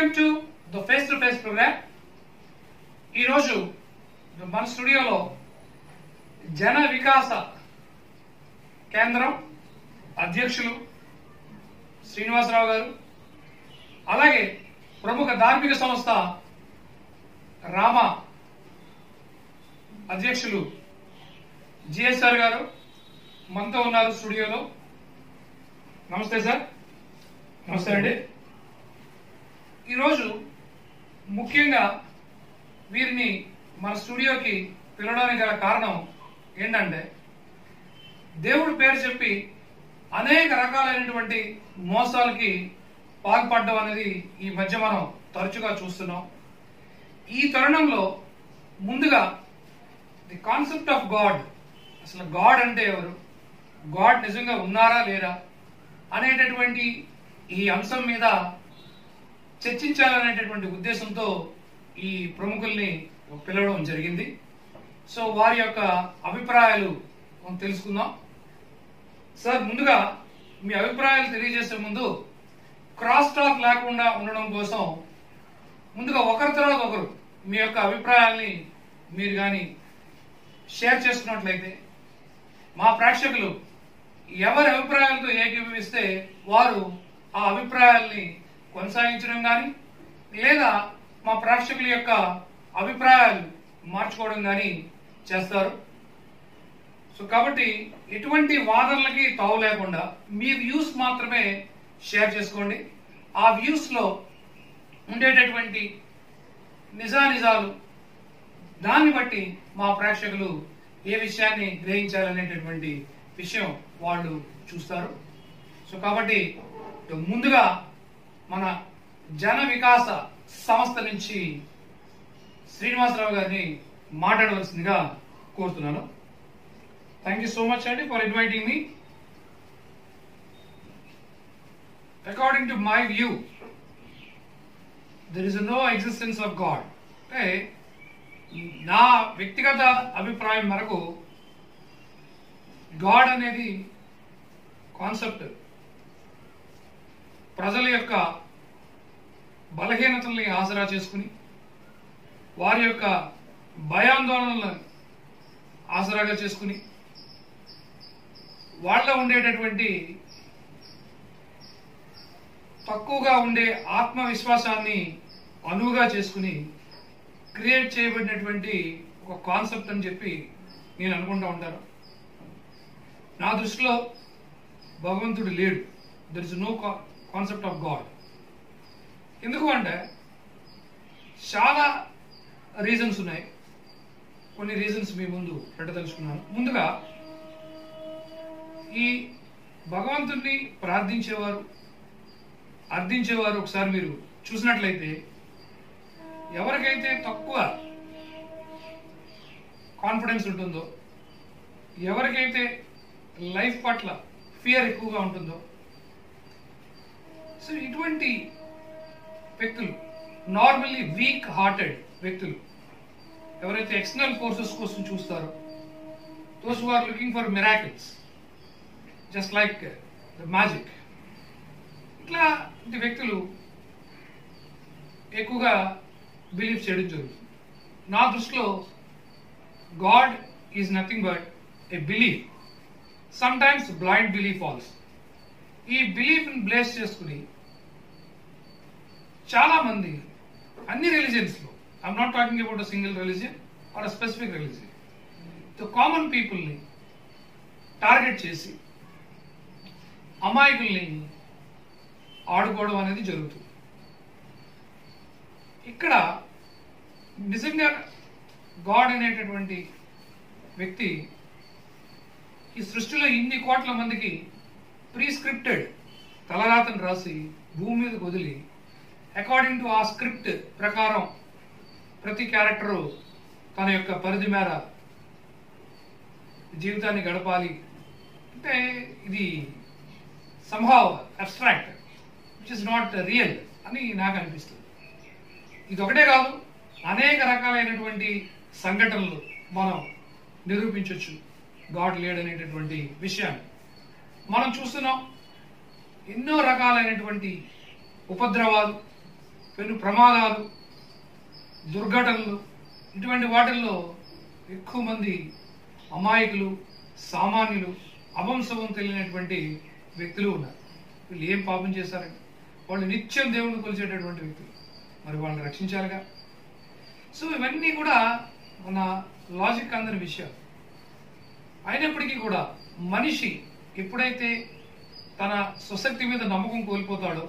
Welcome to the face to face program. ఈరోజు మన స్టూడియోలో జన వికాస కేంద్రం అధ్యక్షులు శ్రీనివాసరావు గారు, అలాగే ప్రముఖ ధార్మిక సంస్థ రామ అధ్యక్షులు జిఎస్ఆర్ గారు మనతో ఉన్నారు స్టూడియోలో. నమస్తే సార్. నమస్తే అండి. ఈరోజు ముఖ్యంగా వీరిని మన స్టూడియోకి పిలవడానికి గల కారణం ఏంటంటే, దేవుడి పేరు చెప్పి అనేక రకాలైనటువంటి మోసాలకి పాల్పడడం అనేది ఈ మధ్య మనం తరచుగా చూస్తున్నాం. ఈ తరుణంలో ముందుగా ది కాన్సెప్ట్ ఆఫ్ గాడ్, అసలు గాడ్ అంటే ఎవరు, గాడ్ నిజంగా ఉన్నారా లేరా అనేటటువంటి ఈ అంశం మీద చర్చించాలనేటటువంటి ఉద్దేశంతో ఈ ప్రముఖుల్ని పిలవడం జరిగింది. సో వారి యొక్క అభిప్రాయాలు మనం తెలుసుకుందాం. సార్, ముందుగా మీ అభిప్రాయాలు తెలియజేసే ముందు క్రాస్ టాక్ లేకుండా ఉండడం కోసం ముందుగా ఒకరి తర్వాత ఒకరు మీ యొక్క అభిప్రాయాల్ని మీరు కానీ షేర్ చేసుకున్నట్లయితే మా ప్రేక్షకులు ఎవరి అభిప్రాయాలతో ఏకీభవిస్తే వారు ఆ అభిప్రాయాల్ని కొనసాగించడం కానీ లేదా మా ప్రేక్షకుల యొక్క అభిప్రాయాలు మార్చుకోవడం కానీ చేస్తారు. సో కాబట్టి ఎటువంటి వాదనలకి తావు లేకుండా మీ వ్యూస్ మాత్రమే షేర్ చేసుకోండి. ఆ వ్యూస్ లో ఉండేటటువంటి నిజానిజాలు దాన్ని బట్టి మా ప్రేక్షకులు ఏ విషయాన్ని గ్రహించాలనేటటువంటి విషయం వాళ్ళు చూస్తారు. సో కాబట్టి ముందుగా మన జన వికాస సంస్థ నుంచి శ్రీనివాసరావు గారిని మాట్లాడవలసిందిగా కోరుతున్నాను. థ్యాంక్ యూ సో మచ్ అండి for inviting me. According to my view, there is no existence of God. అంటే నా వ్యక్తిగత అభిప్రాయం మేరకు గాడ్ అనేది కాన్సెప్ట్ ప్రజల యొక్క బలహీనతల్ని ఆసరా చేసుకుని, వారి యొక్క భయాందోళనలను ఆసరాగా చేసుకుని, వాళ్ళ ఉండేటటువంటి తక్కువగా ఉండే ఆత్మవిశ్వాసాన్ని అనువుగా చేసుకుని క్రియేట్ చేయబడినటువంటి ఒక కాన్సెప్ట్ అని చెప్పి నేను అనుకుంటా ఉంటాను. నా దృష్టిలో భగవంతుడు లేడు. There is no concept of God. ఎందుకు అంటే చాలా రీజన్స్ ఉన్నాయి. కొన్ని రీజన్స్ మీ ముందు పెట్టదలుచుకున్నాను. ముందుగా, ఈ భగవంతుడిని ప్రార్థించేవారు, అర్థించేవారు ఒకసారి మీరు చూసినట్లయితే, ఎవరికైతే తక్కువ కాన్ఫిడెన్స్ ఉంటుందో, ఎవరికైతే లైఫ్ పట్ల ఫియర్ ఎక్కువగా ఉంటుందో, సో ఇటువంటి వ్యక్తులు, నార్మల్లీ వీక్ హార్టెడ్ వ్యక్తులు ఎవరైతే ఎక్స్టర్నల్ ఫోర్సెస్ కోసం చూస్తారో, those who are looking for miracles just like the magic, ఇట్లాంటి వ్యక్తులు ఎక్కువగా బిలీవ్ చేయడం జరుగుతుంది. నా దృష్టిలో God is nothing but a belief, sometimes blind belief also. ఈ బిలీఫ్ ని బ్లేస్ చేసుకుని చాలా మంది అన్ని రిలీజియన్స్ లో, I'm not talking about a single religion or a specific religion, the common people ని టార్గెట్ చేసి అమాయకుల్ని ఆడుకోవడం అనేది జరుగుతుంది. ఇక్కడ నిజంగా గాడ్ అనేటటువంటి వ్యక్తి ఈ సృష్టిలో ఇన్ని కోట్ల మందికి ప్రీస్క్రిప్టెడ్ తలరాతను రాసి భూమి మీదకి వదిలి, అకార్డింగ్ టు ఆ స్క్రిప్ట్ ప్రకారం ప్రతి క్యారెక్టరు తన యొక్క పరిధి మేర జీవితాన్ని గడపాలి అంటే ఇది somehow abstract, which is not real అని నాకు అనిపిస్తుంది. ఇది ఒకటే కాదు, అనేక రకాలైనటువంటి సంఘటనలు మనం నిరూపించవచ్చు గాడ్ లేడనేటటువంటి విషయాన్ని. మనం చూస్తున్నాం ఎన్నో రకాలైనటువంటి ఉపద్రవాలు, పెను ప్రమాదాలు, దుర్ఘటనలు, ఇటువంటి వాటిల్లో ఎక్కువ మంది అమాయకులు, సామాన్యులు, అవంశవం తెలియనటువంటి వ్యక్తులు ఉన్నారు. వీళ్ళు ఏం పాపం చేశారండి? వాళ్ళు నిత్యం దేవుణ్ణి కొలిచేటటువంటి వ్యక్తులు. మరి వాళ్ళని రక్షించాలిగా. సో ఇవన్నీ కూడా మన లాజిక్ అందని విషయాలు. అయినప్పటికీ కూడా మనిషి ఎప్పుడైతే తన స్వశక్తి మీద నమ్మకం కోల్పోతాడో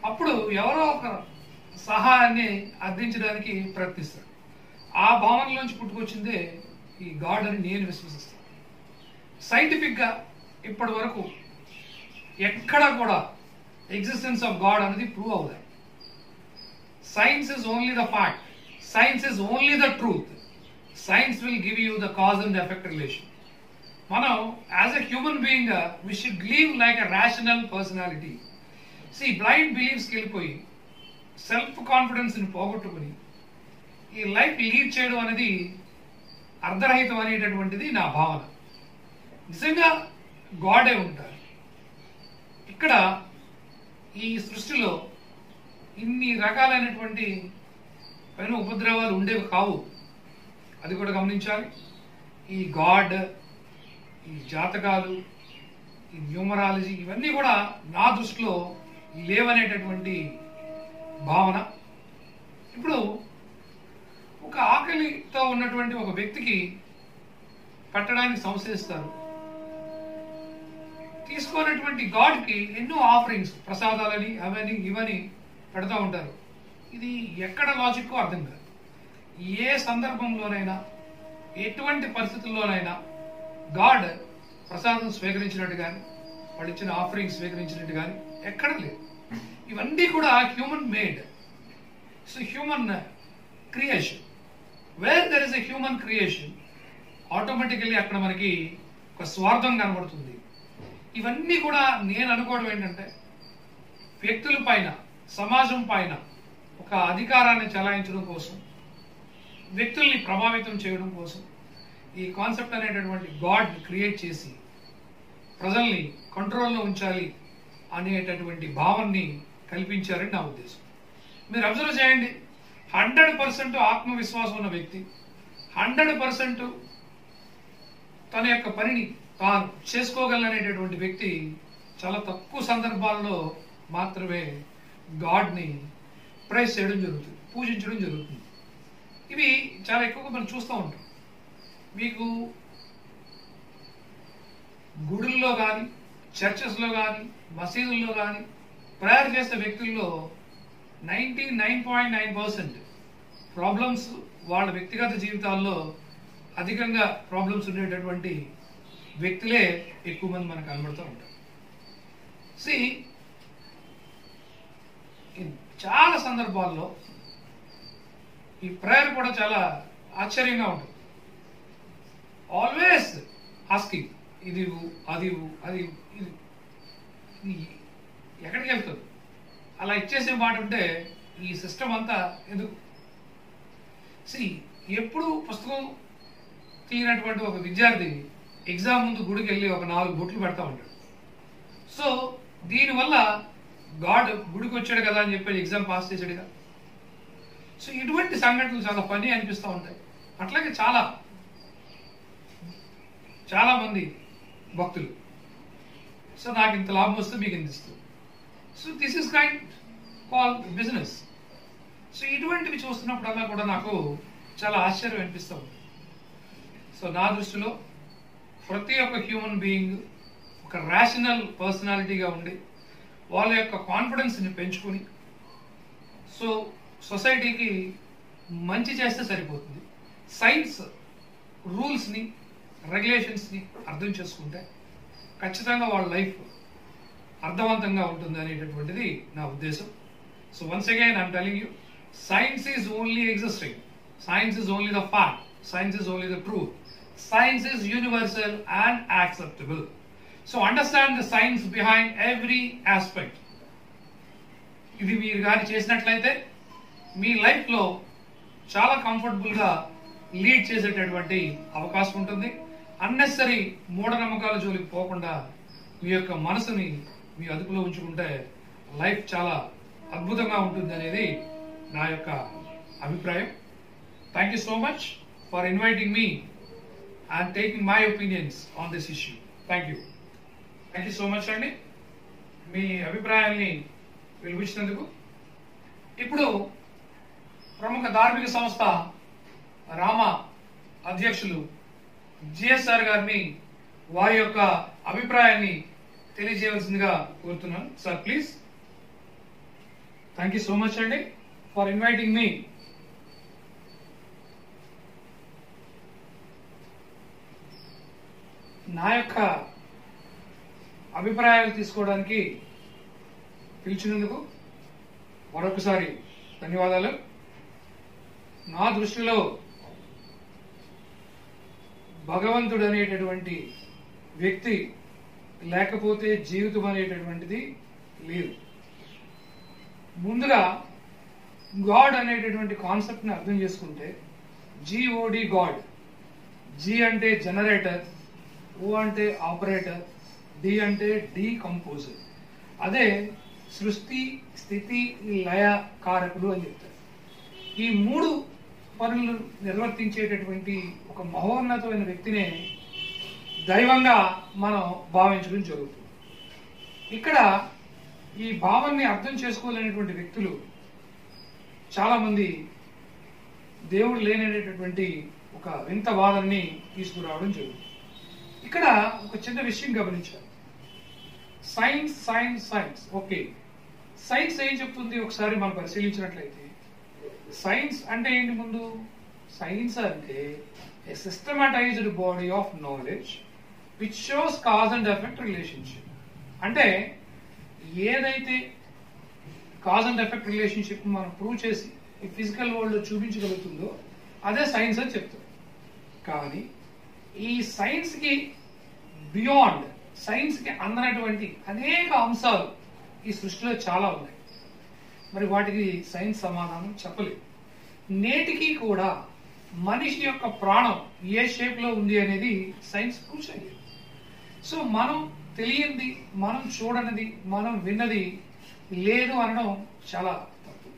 అప్పుడు ఎవరో ఒక సహాయాన్ని అందించడానికి ప్రయత్నిస్తాడు. ఆ భావనలోంచి పుట్టుకొచ్చిందే ఈ గాడ్ అని నేను విశ్వసిస్తాను. సైంటిఫిక్గా ఇప్పటి వరకు ఎక్కడా కూడా ఎగ్జిస్టెన్స్ ఆఫ్ గాడ్ అనేది ప్రూవ్ అవుతుంది. Science is only the fact, science is only the truth. Science will give you the cause and effect relation. మనం as a human being we should live like a rational personality. సి blind బిలీఫ్స్కి వెళ్ళిపోయి self కాన్ఫిడెన్స్ని పోగొట్టుకుని ఈ life lead చేయడం అనేది అర్ధరహితం అనేటటువంటిది నా భావన. నిజంగా గాడే ఉంటారు. ఇక్కడ ఈ సృష్టిలో ఇన్ని రకాలైనటువంటి పైన ఉపద్రవాలు ఉండేవి కావు. అది కూడా గమనించాలి. ఈ గాడ్, ఈ జాతకాలు, ఈ న్యూమరాలజీ ఇవన్నీ కూడా నా దృష్టిలో లేవనేటటువంటి భావన. ఇప్పుడు ఒక ఆకలితో ఉన్నటువంటి ఒక వ్యక్తికి పెట్టడానికి సంశయిస్తారు. తీసుకున్నటువంటి గాడ్కి ఎన్నో ఆఫరింగ్స్, ప్రసాదాలని, అవని ఇవని పెడతా ఉంటారు. ఇది ఎక్కడ లాజిక్ అర్థం కాదు. ఏ సందర్భంలోనైనా, ఎటువంటి పరిస్థితుల్లోనైనా గాడ్ ప్రసాదం స్వీకరించినట్టు కానీ, వాళ్ళు ఇచ్చిన ఆఫరింగ్ స్వీకరించినట్టు కానీ ఎక్కడ లేదు. ఇవన్నీ కూడా human made. So human creation, where there is a human creation, automatically అక్కడ మనకి ఒక స్వార్థం కనబడుతుంది. ఇవన్నీ కూడా నేను అనుకోవడం ఏంటంటే, వ్యక్తుల పైన, సమాజం పైన ఒక అధికారాన్ని చెలాయించడం కోసం, వ్యక్తుల్ని ప్రభావితం చేయడం కోసం ఈ కాన్సెప్ట్ అనేటటువంటి గాడ్ క్రియేట్ చేసి ప్రజల్ని కంట్రోల్లో ఉంచాలి అనేటటువంటి భావాన్ని కల్పించారని నా ఉద్దేశం. మీరు అబ్జర్వ్ చేయండి, 100% ఆత్మవిశ్వాసం ఉన్న వ్యక్తి, 100% తన యొక్క పనిని తాను చేసుకోగలనేటటువంటి వ్యక్తి చాలా తక్కువ సందర్భాల్లో మాత్రమే గాడ్ని ప్రైజ్ చేయడం జరుగుతుంది, పూజించడం జరుగుతుంది. ఇవి చాలా ఎక్కువగా మనం చూస్తూ ఉంటాం. మీకు గుడుల్లో కానీ, చర్చెస్లో కానీ, మసీదుల్లో కానీ ప్రేయర్ చేసే వ్యక్తుల్లో 99.9% ప్రాబ్లమ్స్ వాళ్ళ వ్యక్తిగత జీవితాల్లో అధికంగా ప్రాబ్లమ్స్ ఉండేటటువంటి వ్యక్తులే ఎక్కువ మంది మనకు కనబడుతూ ఉంటారు. చాలా సందర్భాల్లో ఈ ప్రేయర్ కూడా చాలా ఆశ్చర్యంగా ఉంటుంది. ఆల్వేస్ ఆస్కింగ్, ఇది అది అది ఇది ఎక్కడికి వెళ్తుంది? అలా ఇచ్చేసే మాట ఉంటే ఈ సిస్టమ్ అంతా ఎందుకు? ఎప్పుడు పుస్తకం తీయనటువంటి ఒక విద్యార్థి ఎగ్జామ్ ముందు గుడికి వెళ్ళి ఒక 4 బొట్లు పెడతా ఉంటాడు. సో దీనివల్ల గాడ్ గుడికి వచ్చాడు కదా అని చెప్పి ఎగ్జామ్ పాస్ చేశాడుగా. సో ఇటువంటి సంఘటనలు చాలా ఫనీ అనిపిస్తూ ఉంటాయి. అట్లాగే చాలా మంది భక్తులు, సో నాకు ఇంత లాభం వస్తే మీకు ఇంత ఇస్తుంది. So this is kind call business. So ఇటువంటివి చూస్తున్నప్పుడల్లా కూడా నాకు చాలా ఆశ్చర్యం అనిపిస్తూ ఉంది. సో నా దృష్టిలో ప్రతి ఒక్క హ్యూమన్ బీయింగ్ ఒక రేషనల్ పర్సనాలిటీగా ఉండి వాళ్ళ యొక్క కాన్ఫిడెన్స్ని పెంచుకొని సో సొసైటీకి మంచి చేస్తే సరిపోతుంది. సైన్స్ రూల్స్ని, రెగ్యులేషన్స్ని అర్థం చేసుకుంటే ఖచ్చితంగా వాళ్ళ లైఫ్ అర్థవంతంగా ఉంటుంది అనేటటువంటిది నా ఉద్దేశం. So once again I'm telling you, science is only existing, science is only the fact, science is only the truth, science is universal and acceptable. So understand the science behind every aspect. ఇది మీరు కానీ చేసినట్లయితే మీ లైఫ్లో చాలా కంఫర్టబుల్గా lead చేసేటటువంటి అవకాశం ఉంటుంది. అన్నెసరీ మూఢనమ్మకాల జోలికి పోకుండా మీ యొక్క మనసుని మీ అదుపులో ఉంచుకుంటే లైఫ్ చాలా అద్భుతంగా ఉంటుంది అనేది నా యొక్క అభిప్రాయం. Thank you so much for inviting me and taking my opinions on this issue. Thank you so much అండి మీ అభిప్రాయాల్ని వెలిపించినందుకు. ఇప్పుడు ప్రముఖ ధార్మిక సంస్థ రామ అధ్యక్షులు జిఎస్ఆర్ గారిని వారి యొక్క అభిప్రాయాన్ని తెలియజేయవలసిందిగా కోరుతున్నాను. Sir please. Thank you so much అండి ఫర్ ఇన్వైటింగ్ మీ. నా యొక్క అభిప్రాయాలు తీసుకోవడానికి పిలిచినందుకు మరొకసారి ధన్యవాదాలు. నా దృష్టిలో భగవంతుడు అనేటటువంటి వ్యక్తి లేకపోతే జీవితం అనేటటువంటిది లేదు. ముందుగా గాడ్ అనేటటువంటి కాన్సెప్ట్ని అర్థం చేసుకుంటే జిఓడి గాడ్. జి అంటే జనరేటర్, ఓ అంటే ఆపరేటర్, డి అంటే డీకంపోజర్. అదే సృష్టి, స్థితి, లయ కారకులు అని చెప్తారు. ఈ మూడు పనులు నిర్వర్తించేటటువంటి ఒక మహోన్నతమైన వ్యక్తినే దైవంగా మనం భావించడం జరుగుతుంది. ఇక్కడ ఈ భావాన్ని అర్థం చేసుకోలేనటువంటి వ్యక్తులు చాలా మంది దేవుడు లేననేటటువంటి ఒక వింత వాదాన్ని తీసుకురావడం జరుగుతుంది. ఇక్కడ ఒక చిన్న విషయం గమనించాలి. Science science science okay, science ఏం చెప్తుంది ఒకసారి మనం పరిశీలించినట్లయితే, సైన్స్ అంటే ఏంటి? ముందు సైన్స్ అంటే a systematized body of knowledge which shows cause and effect relationship. అంటే ఏదైతే కాజ్ అండ్ ఎఫెక్ట్ రిలేషన్షిప్ మనం ప్రూవ్ చేసి ఈ ఫిజికల్ వరల్డ్ లో చూపించగలుగుతుందో అదే సైన్స్ అని చెప్తారు. కానీ ఈ సైన్స్ కి బియాండ్, సైన్స్ కి అందనటువంటి అనేక అంశాలు ఈ సృష్టిలో చాలా ఉన్నాయి. మరి వాటికి సైన్స్ సమాధానం చెప్పలేదు. నేటికి కూడా మనిషి యొక్క ప్రాణం ఏ షేప్ లో ఉంది అనేది సైన్స్ ప్రూవ్ చేయలేదు. సో మనం తెలియంది, మనం చూడనిది, మనం విన్నది లేదు అనడం చాలా తప్పు.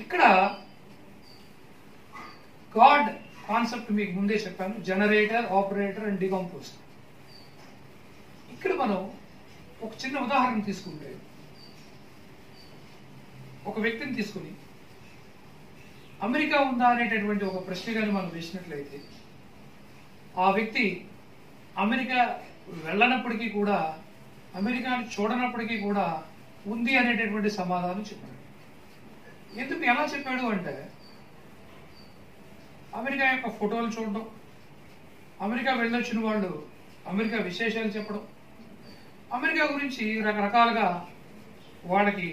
ఇక్కడ గాడ్ కాన్సెప్ట్ మీకు ముందే చెప్పాను, జనరేటర్, ఆపరేటర్ అండ్ డికంపోజర్. ఇక్కడ మనం ఒక చిన్న ఉదాహరణ తీసుకుంటే, ఒక వ్యక్తిని తీసుకుని అమెరికా ఉందా అనేటటువంటి ఒక ప్రశ్న కానీ మనం వేసినట్లయితే, ఆ వ్యక్తి అమెరికా వెళ్ళనప్పటికీ కూడా, అమెరికాని చూడనప్పటికీ కూడా ఉంది అనేటటువంటి సమాధానం చెప్పాడు. ఎందుకు, ఎలా చెప్పాడు అంటే, అమెరికా యొక్క ఫోటోలు చూడడం, అమెరికా వెళ్ళొచ్చిన వాళ్ళు అమెరికా విశేషాలు చెప్పడం, అమెరికా గురించి రకరకాలుగా వాళ్ళకి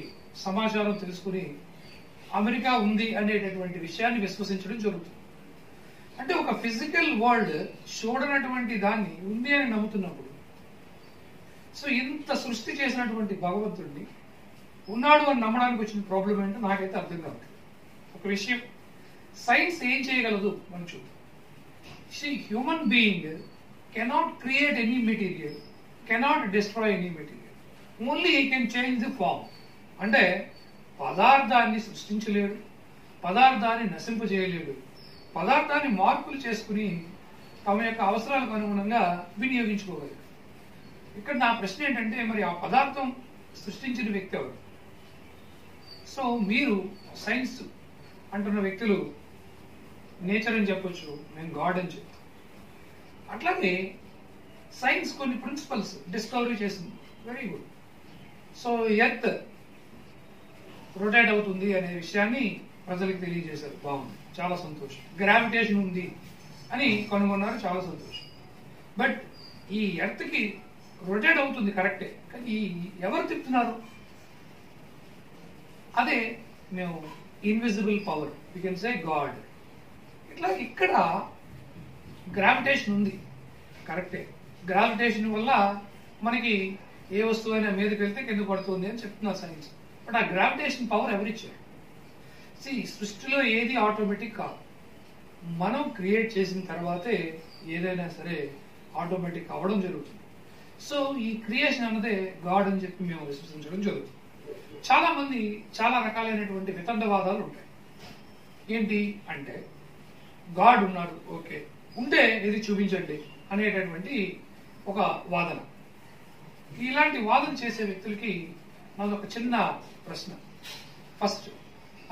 సమాచారం తెలుసుకుని అమెరికా ఉంది అనేటటువంటి విషయాన్ని విశ్వసించడం జరుగుతుంది. అంటే ఒక ఫిజికల్ వరల్డ్ చూడనటువంటి దాన్ని ఉంది అని నమ్ముతున్నప్పుడు, సో ఇంత సృష్టి చేసినటువంటి భగవంతుడిని ఉన్నాడు అని నమ్మడానికి వచ్చిన ప్రాబ్లం ఏంటో నాకైతే అర్థం కావట్లేదు. ఒక విషయం, సైన్స్ ఏం చేయగలదు మనం చూద్దాం. Human being cannot create any material, cannot destroy any material, only he can change the form. అంటే పదార్థాన్ని సృష్టించలేడు, పదార్థాన్ని నశింపజేయలేడు, పదార్థాన్ని మార్పులు చేసుకుని తమ యొక్క అవసరాలకు అనుగుణంగా వినియోగించుకోగలరు. ఇక్కడ నా ప్రశ్న ఏంటంటే, మరి ఆ పదార్థం సృష్టించిన వ్యక్తి ఎవరు? సో మీరు సైన్స్ అంటున్న వ్యక్తులు నేచర్ అని చెప్పొచ్చు, నేను గాడ్ అని చెప్తాను. అట్లాగే సైన్స్ కొన్ని ప్రిన్సిపల్స్ డిస్కవరీ చేసింది, very good. So earth rotate అవుతుంది అనే విషయాన్ని ప్రజలకు తెలియజేశారు, బాగుంది, చాలా సంతోషం. గ్రావిటేషన్ ఉంది అని కనుగొన్నారు, చాలా సంతోషం. బట్ ఈ ఎర్త్ కి రొటేట్ అవుతుంది కరెక్టే, కానీ ఎవరు తిప్పుతున్నారు? అదే మేము invisible power, you can say God. ఇట్లా ఇక్కడ గ్రావిటేషన్ ఉంది కరెక్టే, గ్రావిటేషన్ వల్ల మనకి ఏ వస్తువు అయినా మీదకి వెళ్తే కింద పడుతుంది అని చెప్తున్నారు సైన్స్. బట్ ఆ గ్రావిటేషన్ పవర్ ఎవరిచ్చారు? సృష్టిలో ఏది ఆటోమేటిక్ కాదు, మనం క్రియేట్ చేసిన తర్వాతే ఏదైనా సరే ఆటోమేటిక్ అవ్వడం జరుగుతుంది. సో ఈ క్రియేషన్ అన్నదే గాడ్ అని చెప్పి మేము విశ్వసించడం జరుగుతుంది. చాలా మంది చాలా రకాలైనటువంటి వితండవాదాలు ఉంటాయి. ఏంటి అంటే గాడ్ ఉన్నాడు, ఓకే, ఉంటే ఇది చూపించండి అనేటటువంటి ఒక వాదన. ఇలాంటి వాదన చేసే వ్యక్తులకి నాది ఒక చిన్న ప్రశ్న. ఫస్ట్,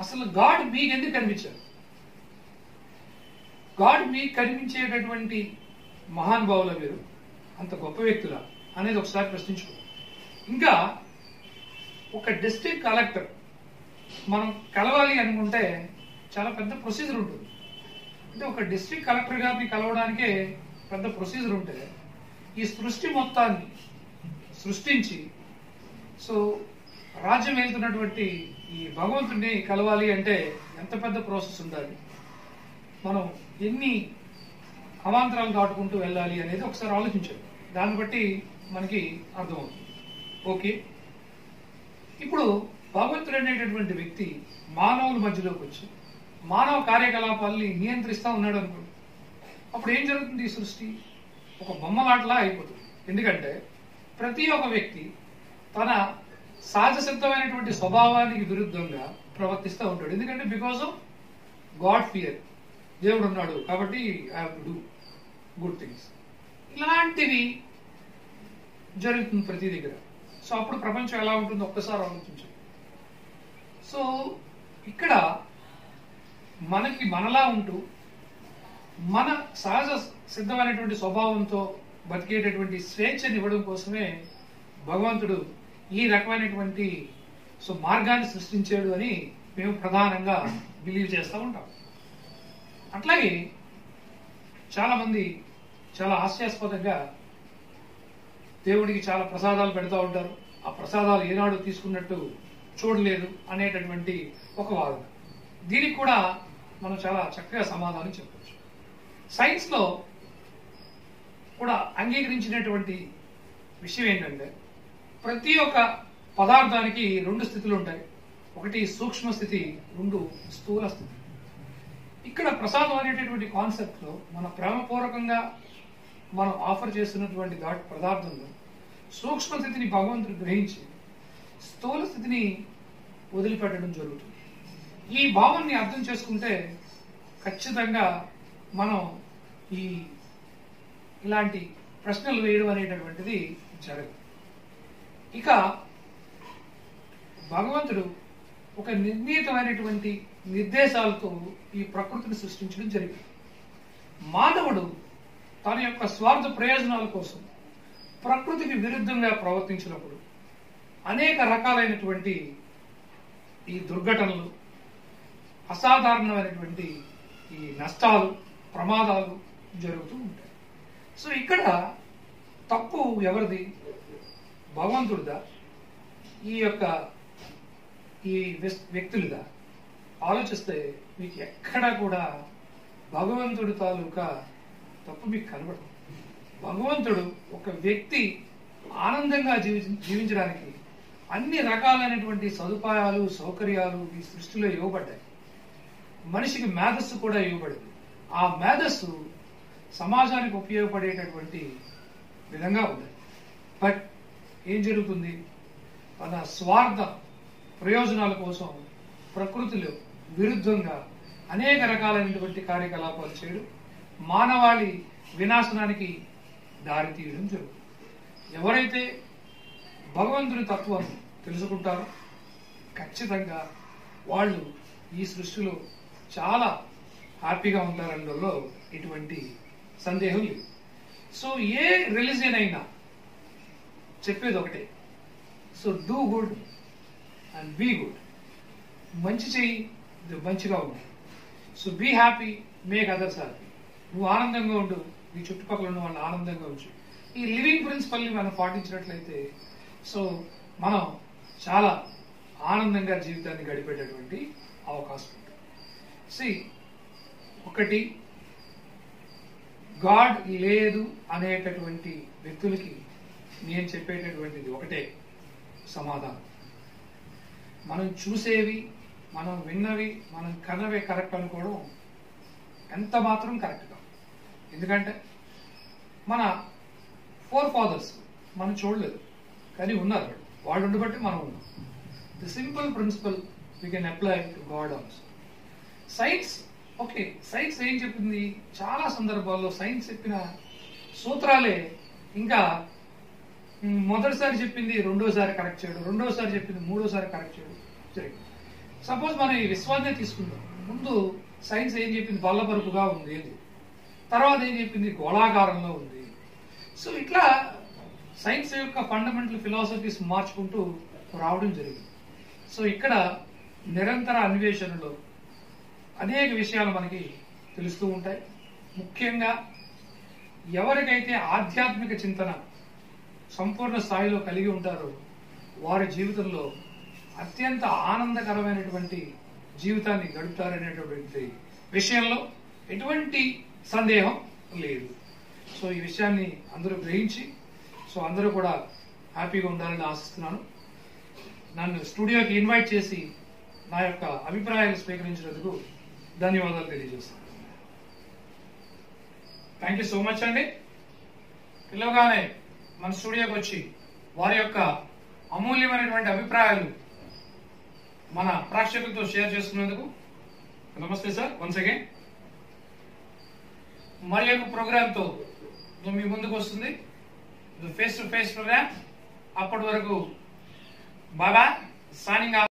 అసలు గాడ్ మీకు ఎందుకు కనిపించారు? గాడ్ మీకు కనిపించేటటువంటి మహానుభావుల మీరు అంత గొప్ప వ్యక్తుల అనేది ఒకసారి ప్రశ్నించుకో. ఇంకా ఒక డిస్ట్రిక్ట్ కలెక్టర్ మనం కలవాలి అనుకుంటే చాలా పెద్ద ప్రొసీజర్ ఉంటుంది. అంటే ఒక డిస్ట్రిక్ట్ కలెక్టర్ గారిని కలవడానికే పెద్ద ప్రొసీజర్ ఉంటే, ఈ సృష్టి మొత్తాన్ని సృష్టించి సో రాజ్యం వెళ్తున్నటువంటి ఈ భగవంతుడిని కలవాలి అంటే ఎంత పెద్ద ప్రాసెస్ ఉండాలి, మనం ఎన్ని అవాంతరాలు దాటుకుంటూ వెళ్ళాలి అనేది ఒకసారి ఆలోచించాలి. దాన్ని బట్టి మనకి అర్థమవుతుంది. ఓకే, ఇప్పుడు భగవంతుడు అనేటటువంటి వ్యక్తి మానవుల మధ్యలోకి వచ్చి మానవ కార్యకలాపాలని నియంత్రిస్తూ ఉన్నాడు అనుకోండి, అప్పుడు ఏం జరుగుతుంది? ఈ సృష్టి ఒక బొమ్మలాటలా అయిపోతుంది. ఎందుకంటే ప్రతి ఒక్క వ్యక్తి తన సహజ సిద్ధమైనటువంటి స్వభావానికి విరుద్ధంగా ప్రవర్తిస్తూ ఉంటాడు. ఎందుకంటే బికాస్ ఆఫ్ గాడ్ ఫియర్, దేవుడు ఉన్నాడు కాబట్టి I have to do good things. ఇలాంటివి జరుగుతుంది ప్రతి దగ్గర. సో అప్పుడు ప్రపంచం ఎలా ఉంటుందో ఒక్కసారి ఆలోచించండి. సో ఇక్కడ మనకి మనలా ఉంటూ మన సహజ సిద్ధమైనటువంటి స్వభావంతో బతికేటటువంటి స్వేచ్ఛని ఇవ్వడం కోసమే భగవంతుడు ఈ రకమైనటువంటి మార్గాన్ని సృష్టించాడు అని మేము ప్రధానంగా బిలీవ్ చేస్తూ ఉంటాం. అట్లాగే చాలా మంది చాలా హాస్యాస్పదంగా దేవుడికి చాలా ప్రసాదాలు పెడతా ఉంటారు. ఆ ప్రసాదాలు ఏనాడు తీసుకున్నట్టు చూడలేదు అనేటటువంటి ఒక వాదన. దీనికి కూడా మనం చాలా చక్కగా సమాధానం చెప్పవచ్చు. సైన్స్ లో కూడా అంగీకరించినటువంటి విషయం ఏంటంటే ప్రతి ఒక్క పదార్థానికి రెండు స్థితులు ఉంటాయి. ఒకటి సూక్ష్మ స్థితి, రెండు స్థూల స్థితి. ఇక్కడ ప్రసాదం అనేటటువంటి కాన్సెప్ట్ లో మన ప్రేమపూర్వకంగా మనం ఆఫర్ చేస్తున్నటువంటి పదార్థంలో సూక్ష్మ స్థితిని భగవంతుడు గ్రహించి స్థూల స్థితిని వదిలిపెట్టడం జరుగుతుంది. ఈ భావాన్ని అర్థం చేసుకుంటే ఖచ్చితంగా మనం ఇలాంటి ప్రశ్నలు వేయడం అనేటటువంటిది జరగదు. ఇక భగవంతుడు ఒక నిర్ణీతమైనటువంటి నిర్దేశాలతో ఈ ప్రకృతిని సృష్టించడం జరిగింది. మానవుడు తన యొక్క స్వార్థ ప్రయోజనాల కోసం ప్రకృతికి విరుద్ధంగా ప్రవర్తించినప్పుడు అనేక రకాలైనటువంటి ఈ దుర్ఘటనలు, అసాధారణమైనటువంటి ఈ నష్టాలు, ప్రమాదాలు జరుగుతూ ఉంటాయి. సో ఇక్కడ తప్పు ఎవరిది? భగవంతుడిదా? ఈ వ్యక్తులదా? ఆలోచిస్తే మీకు ఎక్కడా కూడా భగవంతుడి తాలూకా తప్పు మీకు కనబడదు. భగవంతుడు ఒక వ్యక్తి ఆనందంగా జీవించడానికి అన్ని రకాలైనటువంటి సదుపాయాలు, సౌకర్యాలు ఈ సృష్టిలో ఇవ్వబడ్డాయి. మనిషికి మేధస్సు కూడా ఇవ్వబడింది. ఆ మేధస్సు సమాజానికి ఉపయోగపడేటటువంటి విధంగా ఉంది. బట్ ఏం జరుగుతుంది? తన స్వార్థ ప్రయోజనాల కోసం ప్రకృతిలో విరుద్ధంగా అనేక రకాలైనటువంటి కార్యకలాపాలు చేయడం, మానవాళి వినాశనానికి దారి తీయడం జరుగుతుంది. ఎవరైతే భగవంతుని తత్వాన్ని తెలుసుకుంటారో ఖచ్చితంగా వాళ్ళు ఈ సృష్టిలో చాలా హ్యాపీగా ఉంటారనడంలో ఎటువంటి సందేహం లేదు. సో ఏ రిలీజియన్ అయినా చెప్పేది ఒకటే, so do good and be good. మంచి చెయ్యి, మంచిగా ఉండు. So be happy, make others happy. నువ్వు ఆనందంగా ఉండు, నీ చుట్టుపక్కల ఉన్న వాళ్ళని ఆనందంగా ఉంచు. ఈ లివింగ్ ప్రిన్సిపల్ని మనం పాటించినట్లయితే సో మనం చాలా ఆనందంగా జీవితాన్ని గడిపేటటువంటి అవకాశం ఉంటుంది. ఒకటి, గాడ్ లేదు అనేటటువంటి వ్యక్తులకి నేను చెప్పేటటువంటిది ఒకటే సమాధానం. మనం చూసేవి, మనం విన్నవి, మనం కన్నవే కరెక్ట్ అనుకోవడం ఎంత మాత్రం కరెక్ట్ కాదు. ఎందుకంటే మన ఫోర్ ఫాదర్స్ మనం చూడలేదు, కానీ ఉన్నారు. వాళ్ళు ఉండబట్టి మనం ఉన్నాం. The simple principal we can apply to God also. Science okay, science ఏం చెప్పింది? చాలా సందర్భాల్లో సైన్స్ చెప్పిన సూత్రాలే ఇంకా మొదటిసారి చెప్పింది రెండోసారి కరెక్ట్ చేయడం, రెండోసారి చెప్పింది మూడోసారి కరెక్ట్ చేయడం జరిగింది. సపోజ్ మనం ఈ విశ్వాన్ని తీసుకుందాం. ముందు సైన్స్ ఏం చెప్పింది? బల్లపరుపుగా ఉంది, తర్వాత ఏం చెప్పింది? గోళాకారంలో ఉంది. సో ఇట్లా సైన్స్ యొక్క ఫండమెంటల్ ఫిలాసఫీస్ మార్చుకుంటూ రావడం జరిగింది. సో ఇక్కడ నిరంతర అన్వేషణలో అనేక విషయాలు మనకి తెలుస్తూ ఉంటాయి. ముఖ్యంగా ఎవరికైతే ఆధ్యాత్మిక చింతన సంపూర్ణ స్థాయిలో కలిగి ఉంటారో వారి జీవితంలో అత్యంత ఆనందకరమైనటువంటి జీవితాన్ని గడుపుతారనేటువంటి విషయంలో ఎటువంటి సందేహం లేదు. సో ఈ విషయాన్ని అందరూ గ్రహించి అందరూ కూడా హ్యాపీగా ఉండాలని ఆశిస్తున్నాను. నన్ను స్టూడియోకి ఇన్వైట్ చేసి నా యొక్క అభిప్రాయాలు స్వీకరించినందుకు ధన్యవాదాలు తెలియజేస్తాను. థ్యాంక్ యూ సో మచ్ అండి. పిలవగానే మన స్టూడియోకి వచ్చి వారి యొక్క అమూల్యమైనటువంటి అభిప్రాయాలు మన ప్రేక్షకులతో షేర్ చేసుకున్నందుకు నమస్తే సార్. వన్స్ అగైన్ మరి యొక్క ప్రోగ్రామ్తో మీ ముందుకు వస్తుంది ఫేస్ టు ఫేస్ ప్రోగ్రామ్. అప్పటి వరకు బాబా సైనింగ్ ఆఫ్.